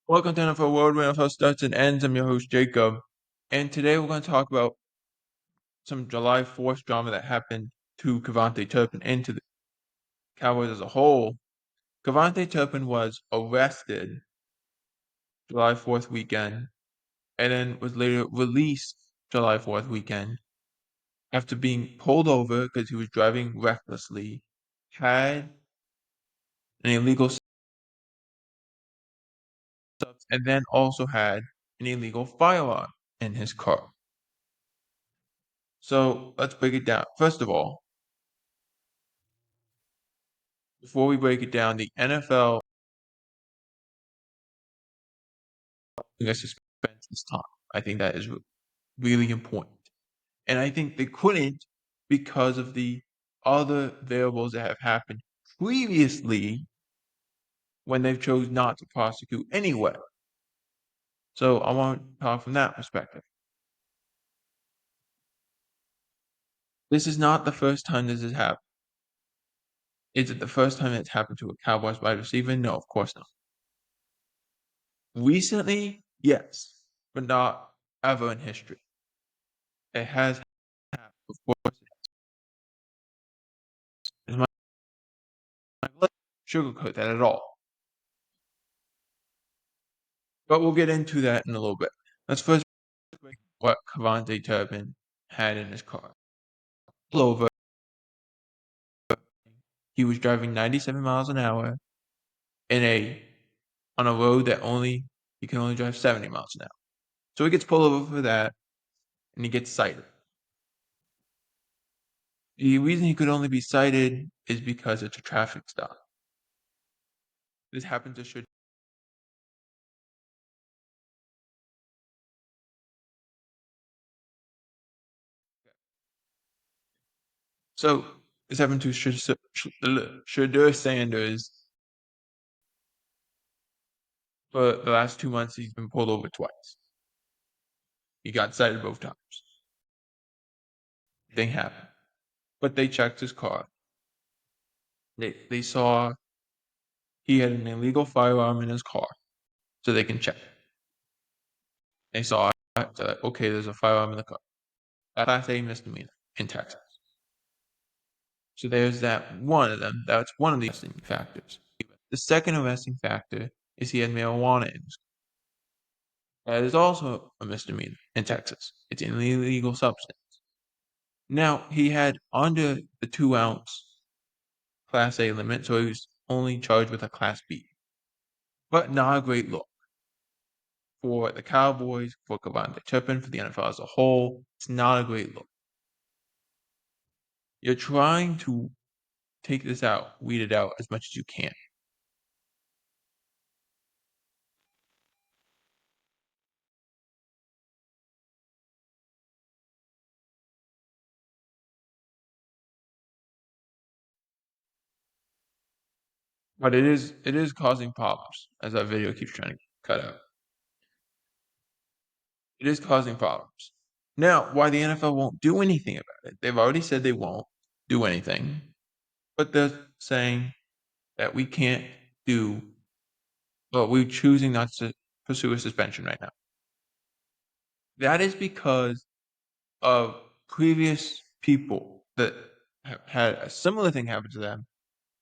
Welcome to NFL World, where NFL starts and ends. I'm your host, Jacob. And today we're going to talk about some July 4th drama that happened to KaVonte Turpin and to the Cowboys as a whole. KaVonte Turpin was arrested July 4th weekend and then was later released July 4th weekend after being pulled over because he was driving recklessly, had an illegal substance, and then also had an illegal firearm in his car. So let's break it down. First of all, before we break it down, the NFL a suspense this time. I think that is really important. And I think they couldn't because of the other variables that have happened previously when they've chose not to prosecute anyway. So I want to talk from that perspective. This is not the first time this has happened. Is it the first time it's happened to a Cowboys wide receiver? No, of course not. Recently, yes, but not ever in history. It has happened, of course. It's my sugarcoat that at all. But we'll get into that in a little bit. Let's first break what KaVonte Turpin had in his car. Pull over. He was driving 97 miles an hour on a road that he can only drive 70 miles an hour. So he gets pulled over for that, and he gets cited. The reason he could only be cited is because it's a traffic stop. This happened to should. So this happened to Shadur Sanders. For the last 2 months, he's been pulled over twice. He got cited both times. Thing happened. But they checked his car. They saw he had an illegal firearm in his car, so they can check. They saw it, so okay, there's a firearm in the car. Class A misdemeanor in Texas. So there's that one of them. That's one of the arresting factors. The second arresting factor is he had marijuana in his car. That is also a misdemeanor in Texas. It's an illegal substance. Now, he had under the 2-ounce Class A limit, so he was only charged with a Class B. But not a great look for the Cowboys, for KaVonte Turpin, for the NFL as a whole. It's not a great look. You're trying to take this out, weed it out as much as you can. But it is causing problems, as that video keeps trying to cut out. It is causing problems. Now, why the NFL won't do anything about it? They've already said they won't do anything, but they're saying that we can't do. Well, we're choosing not to pursue a suspension right now. That is because of previous people that have had a similar thing happen to them,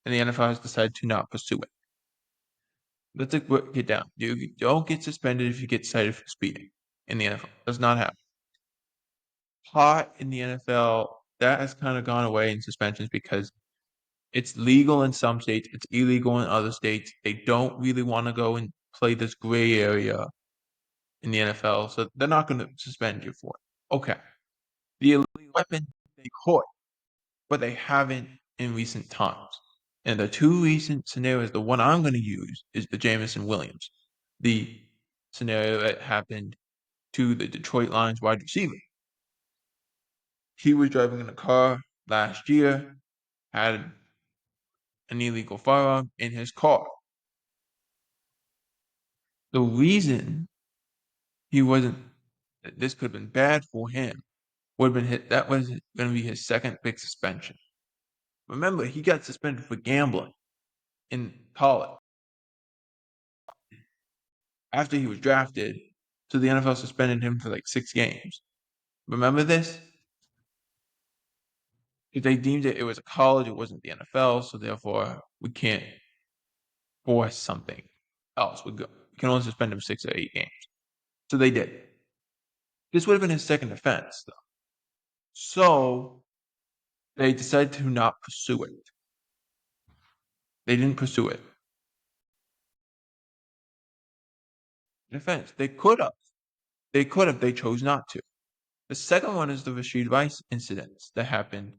and the NFL has decided to not pursue it. Let's break it down. You don't get suspended if you get cited for speeding in the NFL. Does not happen. Pot in the NFL, that has kind of gone away in suspensions because it's legal in some states, it's illegal in other states. They don't really want to go and play this gray area in the NFL, so they're not going to suspend you for it. Okay. The illegal weapon, they caught, but they haven't in recent times. And the two recent scenarios, the one I'm going to use is the Jamison Williams, the scenario that happened to the Detroit Lions wide receiver. He was driving in a car last year, had an illegal firearm in his car. The reason this could have been bad for him would have been that was going to be his second big suspension. Remember, he got suspended for gambling in college. after he was drafted, so the NFL suspended him for like 6 games. Remember this? If they deemed it was a college, it wasn't the NFL, so therefore we can't force something else. We can only suspend him 6 or 8 games. So they did. This would have been his second offense, though. So they decided to not pursue it. They didn't pursue it. Offense. They could have. They could have. They chose not to. The second one is the Rashid Rice incidents that happened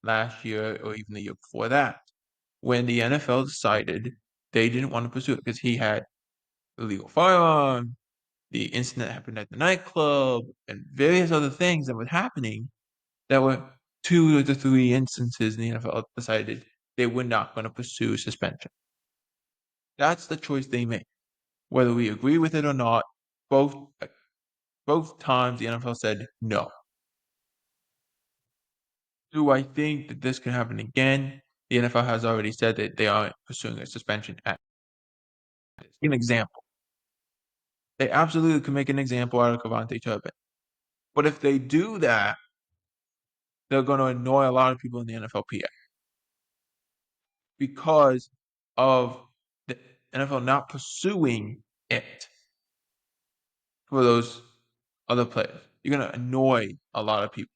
last year or even the year before that, when the NFL decided they didn't want to pursue it because he had illegal firearm, the incident happened at the nightclub, and various other things that were happening that were 2 to 3 instances the NFL decided they were not going to pursue suspension. That's the choice they made. Whether we agree with it or not, both times the NFL said no. Do I think that this could happen again? The NFL has already said that they aren't pursuing a suspension at an example. They absolutely could make an example out of KaVonte Turpin. But if they do that, they're going to annoy a lot of people in the NFLPA because of the NFL not pursuing it for those other players. You're going to annoy a lot of people,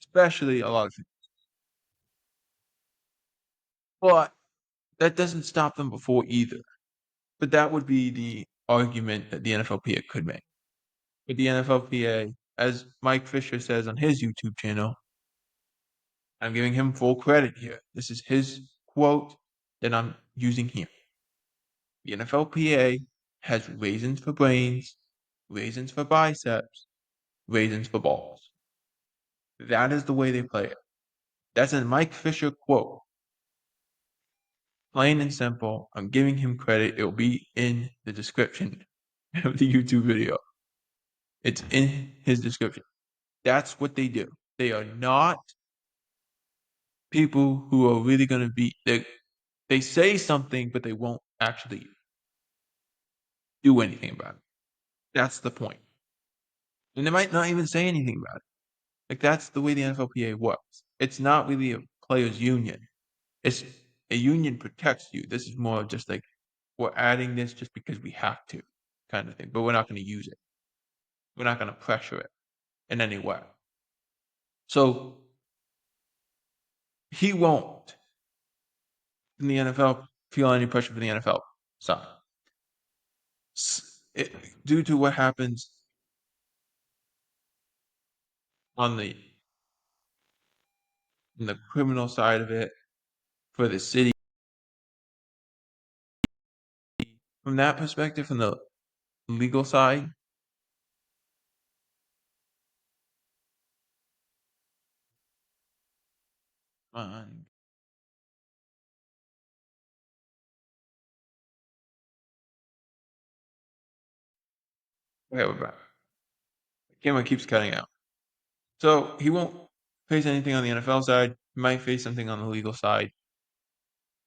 especially a lot of people. But that doesn't stop them before either. But that would be the argument that the NFLPA could make. But the NFLPA, as Mike Fisher says on his YouTube channel, I'm giving him full credit here. This is his quote that I'm using here. The NFLPA has raisins for brains, raisins for biceps, raisins for balls. That is the way they play it. That's a Mike Fisher quote. Plain and simple. I'm giving him credit. It will be in the description of the YouTube video. It's in his description. That's what they do. They are not people who are really going to be. They say something, but they won't actually do anything about it. That's the point. And they might not even say anything about it. Like, that's the way the NFLPA works. It's not really a players' union. It's a union protects you. This is more just like we're adding this just because we have to, kind of thing. But we're not going to use it. We're not going to pressure it in any way. So he won't, in the NFL, feel any pressure from the NFL side. Due to what happens on the criminal side of it for the city, from that perspective, from the legal side, okay, we're back. The camera keeps cutting out. So he won't face anything on the NFL side. He might face something on the legal side,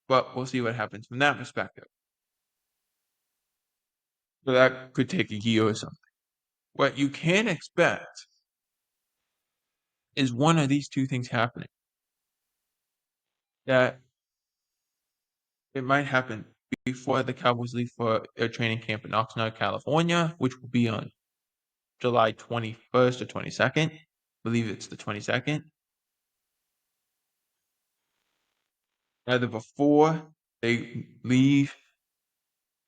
but we'll see what happens from that perspective. So that could take a year or something. What you can expect is one of these two things happening. That it might happen before the Cowboys leave for their training camp in Oxnard, California, which will be on July 21st or 22nd. I believe it's the 22nd. Either before they leave,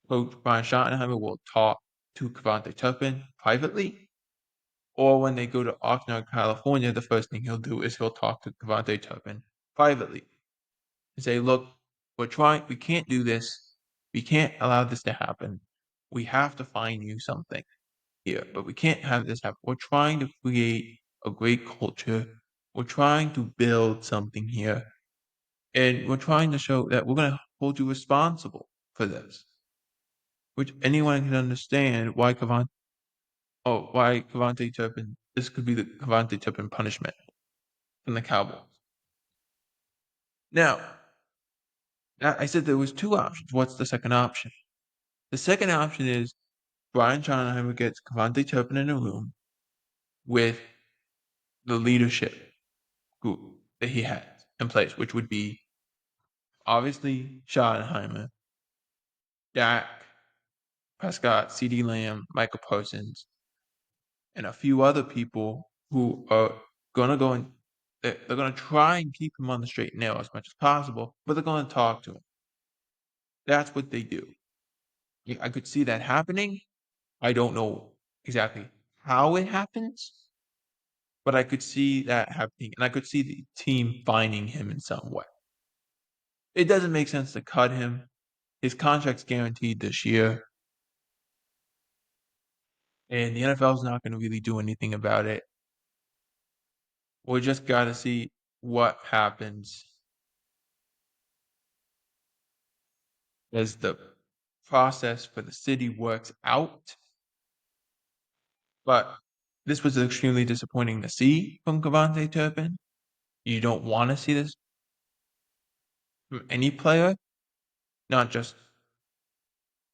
Coach Brian Schottenheimer will talk to KaVonte Turpin privately, or when they go to Oxnard, California, the first thing he'll do is he'll talk to KaVonte Turpin privately and say, look, we can't do this. We can't allow this to happen. We have to find you something here, but we can't have this happen. We're trying to create a great culture. We're trying to build something here. And we're trying to show that we're going to hold you responsible for this. Which anyone can understand why KaVonte Turpin, this could be the KaVonte Turpin punishment from the Cowboys. Now, I said there was 2 options. What's the second option? The second option is Brian Schottenheimer gets KaVonte Turpin in a room with the leadership group that he has in place, which would be obviously Schottenheimer, Dak Prescott, CeeDee Lamb, Michael Parsons, and a few other people who are going to go and they're going to try and keep him on the straight and narrow as much as possible, but they're going to talk to him. That's what they do. I could see that happening. I don't know exactly how it happens, but I could see that happening, and I could see the team finding him in some way. It doesn't make sense to cut him. His contract's guaranteed this year, and the NFL is not going to really do anything about it. We just got to see what happens as the process for the city works out. But this was extremely disappointing to see from KaVonte Turpin. You don't want to see this from any player, not just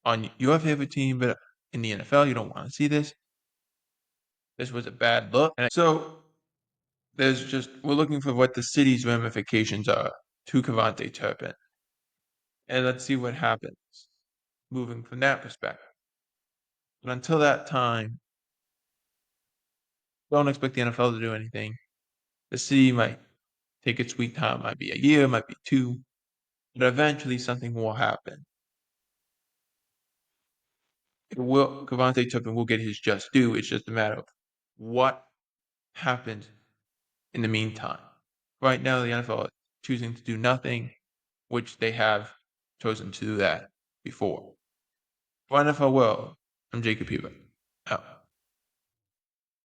on your favorite team, but in the NFL. You don't want to see this. This was a bad look. And so we're looking for what the city's ramifications are to KaVonte Turpin. And let's see what happens moving from that perspective. But until that time, don't expect the NFL to do anything. The city might take its sweet time. Might be a year, might be two, but eventually something will happen. KaVonte Turpin will get his just due. It's just a matter of what happened in the meantime. Right now, the NFL is choosing to do nothing, which they have chosen to do that before. For NFL World, I'm Jacob Huber. Out.